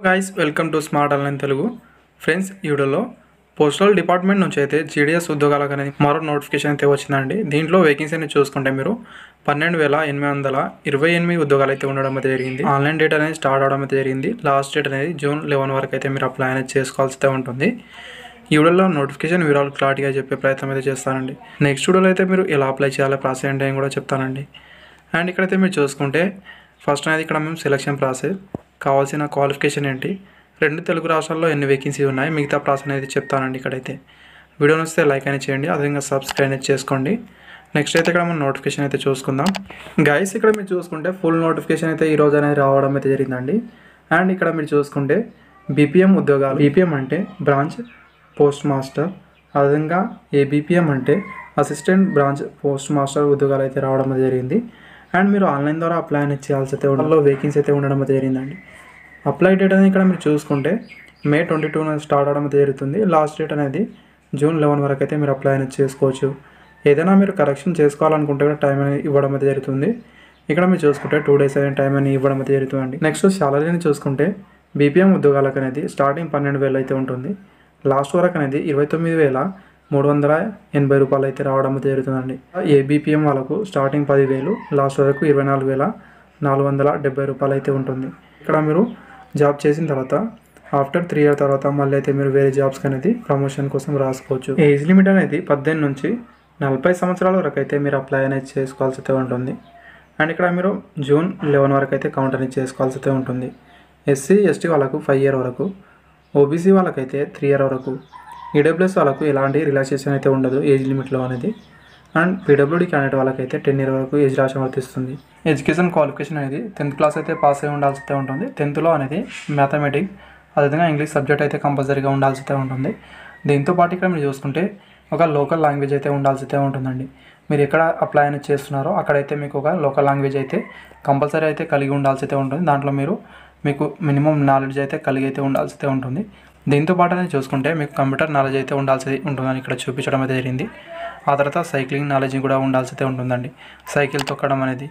Guys welcome to smart online Telugu. Friends, ఈ వీడియోలో postal department నుంచి అయితే జీడీఎస్ ఉద్యోగాలకు అనేది మరో నోటిఫికేషన్ అయితే వచ్చిందండి. దీంట్లో వేకెన్సీ అనేది చూసుకుంటే మీరు 12,828 ఉద్యోగాలు అయితే ఉండడం అయితే జరిగింది. ఆన్లైన్ డేట్ అనేది స్టార్ట్ అవడం అయితే జరిగింది. లాస్ట్ డేట్ అనేది June 11 వరకు అయితే మీరు అప్లై అనేది చేసుకోవాల్సి ఉంటుంది. ఈ వీడియోలో నోటిఫికేషన్ వివరాలు క్లారిటీగా చెప్పే ప్రయత్నం అయితే చేస్తానండి. నెక్స్ట్ వీడియోలో అయితే మీరు ఎలా అప్లై చేయాలో ప్రాసెస్ ఏంటి అని కూడా చెప్తానండి. అండ్ ఇక్కడైతే మీరు చూసుకుంటే ఫస్ట్ అనేది ఇక్కడ మేము సెలక్షన్ ప్రాసెస్, కావాల్సిన క్వాలిఫికేషన్ ఏంటి, 2 తెలుగు రాష్ట్రాల్లో ఎన్ని వేకెన్సీ ఉన్నాయి, మిగతా ప్రాసెస్ అనేది చెప్తానండి. ఇక్కడైతే వీడియో నచ్చితే లైక్ అనేది చేయండి, అదేవిధంగా సబ్స్క్రైబ్ అనేది చేసుకోండి. నెక్స్ట్ అయితే ఇక్కడ మనం నోటిఫికేషన్ అయితే చూసుకుందాం. గైస్, ఇక్కడ మీరు చూసుకుంటే ఫుల్ నోటిఫికేషన్ అయితే ఈరోజు అనేది రావడం అయితే జరిగిందండి. అండ్ ఇక్కడ మీరు చూసుకుంటే బీపీఎం ఉద్యోగాలు, బీపీఎం అంటే బ్రాంచ్ పోస్ట్ మాస్టర్, అదేవిధంగా ఏబీపీఎం అంటే అసిస్టెంట్ బ్రాంచ్ పోస్ట్ మాస్టర్ ఉద్యోగాలు అయితే రావడం జరిగింది. అండ్ మీరు ఆన్లైన్ ద్వారా అప్లై అనేది చేయాల్సి అయితే ఉండడంలో వేకెన్సీ అయితే ఉండడం అయితే జరిగిందండి. అప్లై డేట్ అనేది ఇక్కడ మీరు చూసుకుంటే May 22 స్టార్ట్ అవడం అయితే జరుగుతుంది. లాస్ట్ డేట్ అనేది June 11 వరకు అయితే మీరు అప్లై అనేది చేసుకోవచ్చు. ఏదైనా మీరు కరెక్షన్ చేసుకోవాలనుకుంటే కూడా టైం అనేది ఇవ్వడం అయితే జరుగుతుంది. ఇక్కడ మీరు చూసుకుంటే 2 days అయిన టైం అనేది ఇవ్వడం అయితే జరుగుతుందండి. నెక్స్ట్ శాలరీని చూసుకుంటే బీపీఎం ఉద్యోగాలకు అనేది స్టార్టింగ్ 12,000 అయితే ఉంటుంది. లాస్ట్ వరకు అనేది 29,380 రూపాయలు అయితే రావడం అయితే జరుగుతుందండి. ఏబీపీఎం వాళ్ళకు స్టార్టింగ్ 10,000, లాస్ట్ వరకు 24,470 రూపాయలు అయితే ఉంటుంది. ఇక్కడ మీరు జాబ్ చేసిన తర్వాత ఆఫ్టర్ 3 years తర్వాత మళ్ళీ అయితే మీరు వేరే జాబ్స్కి అనేది ప్రమోషన్ కోసం రాసుకోవచ్చు. ఏజ్ లిమిట్ అనేది 18 నుంచి 40 సంవత్సరాల వరకు అయితే మీరు అప్లై అనేది చేసుకోవాల్సి అయితే ఉంటుంది. అండ్ ఇక్కడ మీరు June 11 వరకు అయితే కౌంట్ అనేది చేసుకోవాల్సి అయితే ఉంటుంది. ఎస్సీ ఎస్టీ వాళ్ళకు 5 years వరకు, ఓబీసీ వాళ్ళకైతే 3 years వరకు, ఈడబ్ల్యూఎస్ వాళ్ళకు ఎలాంటి రిలాక్సేషన్ అయితే ఉండదు ఏజ్ లిమిట్లో అనేది. అండ్ పీడబ్ల్యూడీ క్యాండిడేట్ వాళ్ళకైతే 10 years వరకు ఏజ్ రాష్ట్రం వర్తిస్తుంది. ఎడ్యుకేషన్ క్వాలిఫికేషన్ అనేది 10th క్లాస్ అయితే పాస్ అయి ఉండాల్సి అయితే ఉంటుంది. 10thలో అనేది మ్యాథమెటిక్స్, అదేవిధంగా ఇంగ్లీష్ సబ్జెక్ట్ అయితే కంపల్సరీగా ఉండాల్సి అయితే ఉంటుంది. దీంతో పాటు ఇక్కడ మీరు చూసుకుంటే ఒక లోకల్ లాంగ్వేజ్ అయితే ఉండాల్సి అయితే ఉంటుందండి. మీరు ఎక్కడ అప్లై అనేది చేస్తున్నారో అక్కడైతే మీకు ఒక లోకల్ లాంగ్వేజ్ అయితే కంపల్సరీ అయితే కలిగి ఉండాల్సి అయితే ఉంటుంది. దాంట్లో మీకు మినిమం నాలెడ్జ్ అయితే కలిగి అయితే ఉండాల్సి అయితే ఉంటుంది. దీంతో పాటు అనేది చూసుకుంటే మీకు కంప్యూటర్ నాలెడ్జ్ అయితే ఉండాల్సి ఉంటుందని ఇక్కడ చూపించడం అయితే జరిగింది. ఆ తర్వాత సైక్లింగ్ నాలెడ్జ్ కూడా ఉండాల్సి అయితే ఉంటుందండి. సైకిల్ తొక్కడం అనేది,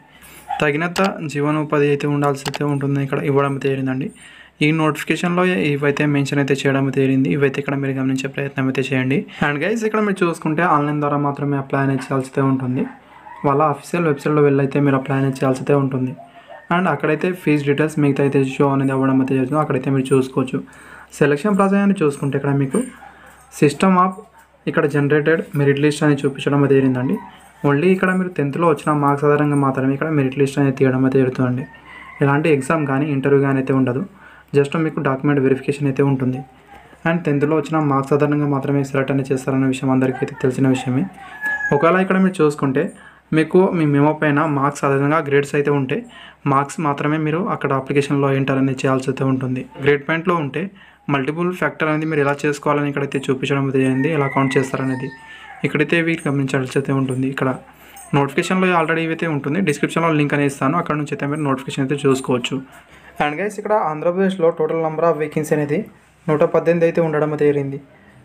తగినంత జీవనోపాధి అయితే ఉండాల్సి అయితే ఉంటుందని ఇక్కడ ఇవ్వడం అయితే జరిగిందండి. ఈ నోటిఫికేషన్లో ఇవైతే మెన్షన్ అయితే చేయడం అయితే జరిగింది. ఇవైతే ఇక్కడ మీరు గమనించే ప్రయత్నం అయితే చేయండి. అండ్ గైస్, ఇక్కడ మీరు చూసుకుంటే ఆన్లైన్ ద్వారా మాత్రమే అప్లై అనేది చేయాల్సి అయితే ఉంటుంది. వాళ్ళ అఫీషియల్ వెబ్సైట్లో వెళ్ళైతే మీరు అప్లై అనేది చేయాల్సి అయితే ఉంటుంది. అండ్ అక్కడైతే ఫీజ్ డీటెయిల్స్ మిగతా అయితే షో అనేది అవ్వడం అయితే జరుగుతుంది. అక్కడైతే మీరు చూసుకోవచ్చు. సెలక్షన్ ప్రాసెస్ అని చూసుకుంటే ఇక్కడ మీకు సిస్టమ్ ఆఫ్ ఇక్కడ జనరేటెడ్ మెరిట్ లిస్ట్ అని చూపించడం అయితే జరిగిందండి. ఓన్లీ ఇక్కడ మీరు 10thలో వచ్చిన మార్క్స్ ఆధారంగా మాత్రమే ఇక్కడ మెరిట్ లిస్ట్ అనేది తీయడం అయితే జరుగుతుందండి. ఎలాంటి ఎగ్జామ్ కానీ ఇంటర్వ్యూ కానీ అయితే ఉండదు. జస్ట్ మీకు డాక్యుమెంట్ వెరిఫికేషన్ అయితే ఉంటుంది. అండ్ 10thలో వచ్చిన మార్క్స్ ఆధారంగా మాత్రమే సెలెక్ట్ అనేది చేస్తారన్న విషయం అందరికీ అయితే తెలిసిన విషయమే. ఒకవేళ ఇక్కడ మీరు చూసుకుంటే మీకు మీ మెమో పైన మార్క్స్ ఆధారంగా గ్రేడ్స్ అయితే ఉంటే మార్క్స్ మాత్రమే మీరు అక్కడ అప్లికేషన్లో ఎంటర్ అనేది చేయాల్సి అయితే ఉంటుంది. గ్రేడ్ పాయింట్లో ఉంటే మల్టిపుల్ ఫ్యాక్టర్ అనేది మీరు ఎలా చేసుకోవాలని ఇక్కడైతే చూపించడం జరిగింది, ఎలా కౌంట్ చేస్తారనేది ఇక్కడైతే వీటి గమనించాల్సి అయితే ఉంటుంది. ఇక్కడ నోటిఫికేషన్లో ఆల్రెడీ ఇవైతే ఉంటుంది. డిస్క్రిప్షన్లో లింక్ అనేది ఇస్తాను, అక్కడ నుంచి అయితే మీరు నోటిఫికేషన్ అయితే చూసుకోవచ్చు. అండ్ గైస్, ఇక్కడ ఆంధ్రప్రదేశ్లో టోటల్ నెంబర్ ఆఫ్ వేకెన్సీ అనేది 118 అయితే ఉండడం అయితే జరిగింది.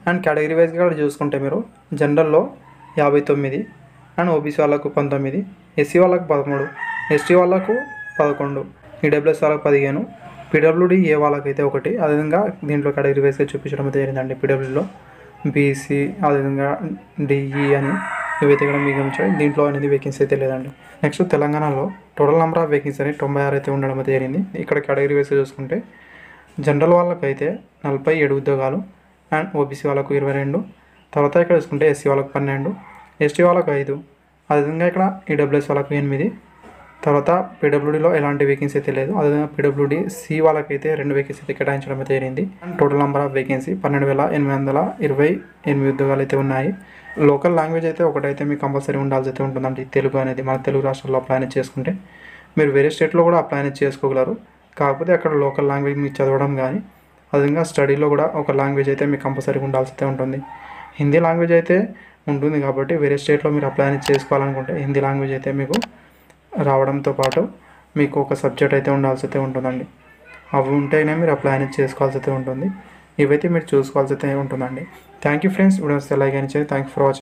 అండ్ కేటగిరీ వైజ్గా కూడా చూసుకుంటే మీరు జనరల్లో 59, అండ్ ఓబీసీ వాళ్ళకు 19, ఎస్సీ వాళ్ళకు 13, ఎస్టీ వాళ్ళకు 11, ఈడబ్ల్యూఎస్ వాళ్ళకు 15, పీడబ్ల్యూడీ ఏ వాళ్ళకైతే 1. అదేవిధంగా దీంట్లో కేటగిరీ వైజ్గా చూపించడం అయితే జరిగిందండి. పీడబ్ల్యూలో బీసీ, అదేవిధంగా డిఈ అని ఇవైతే ఇక్కడ మీకు గమనించాలి. దీంట్లో అనేది వేకెన్సీ అయితే లేదండి. నెక్స్ట్ తెలంగాణలో టోటల్ నెంబర్ ఆఫ్ వేకెన్సీ అనేది 96 అయితే ఉండడం అయితే జరిగింది. ఇక్కడ కేటగిరీ వైజ్గా చూసుకుంటే జనరల్ వాళ్ళకైతే 47 ఉద్యోగాలు, అండ్ ఓబీసీ వాళ్ళకు 22, తర్వాత ఇక్కడ చూసుకుంటే ఎస్సీ వాళ్ళకు 12, ఎస్టీ వాళ్ళకు 5, అదేవిధంగా ఇక్కడ ఈడబ్ల్యూఎస్ వాళ్ళకు 8, తర్వాత పీడబ్ల్యూడీలో ఎలాంటి వేకెన్సీ అయితే లేదు. అదేవిధంగా పీడబ్ల్యూడీ సి వాళ్ళకైతే 2 వేకెన్సీ అయితే కేటాయించడం అయితే జరిగింది. And total number of vacancy 12,828 ఉద్యోగాలు అయితే ఉన్నాయి. లోకల్ లాంగ్వేజ్ అయితే ఒకటైతే మీకు కంపల్సరీ ఉండాల్సి అయితే ఉంటుందండి. తెలుగు అనేది మన తెలుగు రాష్ట్రాల్లో అప్లై అనేది చేసుకుంటే మీరు వేరే స్టేట్లో కూడా అప్లై అనేది చేసుకోగలరు. కాకపోతే అక్కడ లోకల్ లాంగ్వేజ్ మీకు చదవడం కానీ, అదేవిధంగా స్టడీలో కూడా ఒక లాంగ్వేజ్ అయితే మీకు కంపల్సరీగా ఉండాల్సి అయితే ఉంటుంది. హిందీ లాంగ్వేజ్ అయితే ఉంటుంది కాబట్టి వేరే స్టేట్లో మీరు అప్లై అనేది చేసుకోవాలనుకుంటే హిందీ లాంగ్వేజ్ అయితే మీకు రావడంతో పాటు మీకు ఒక సబ్జెక్ట్ అయితే ఉండాల్సి అయితే ఉంటుందండి. అవి ఉంటేనే మీరు అప్లై అనేది చేసుకోవాల్సి అయితే ఉంటుంది. ఇవైతే మీరు చూసుకోవాల్సి అయితే ఉంటుందండి. Thank you friends. Video like అని చేయండి. Thank you for watching.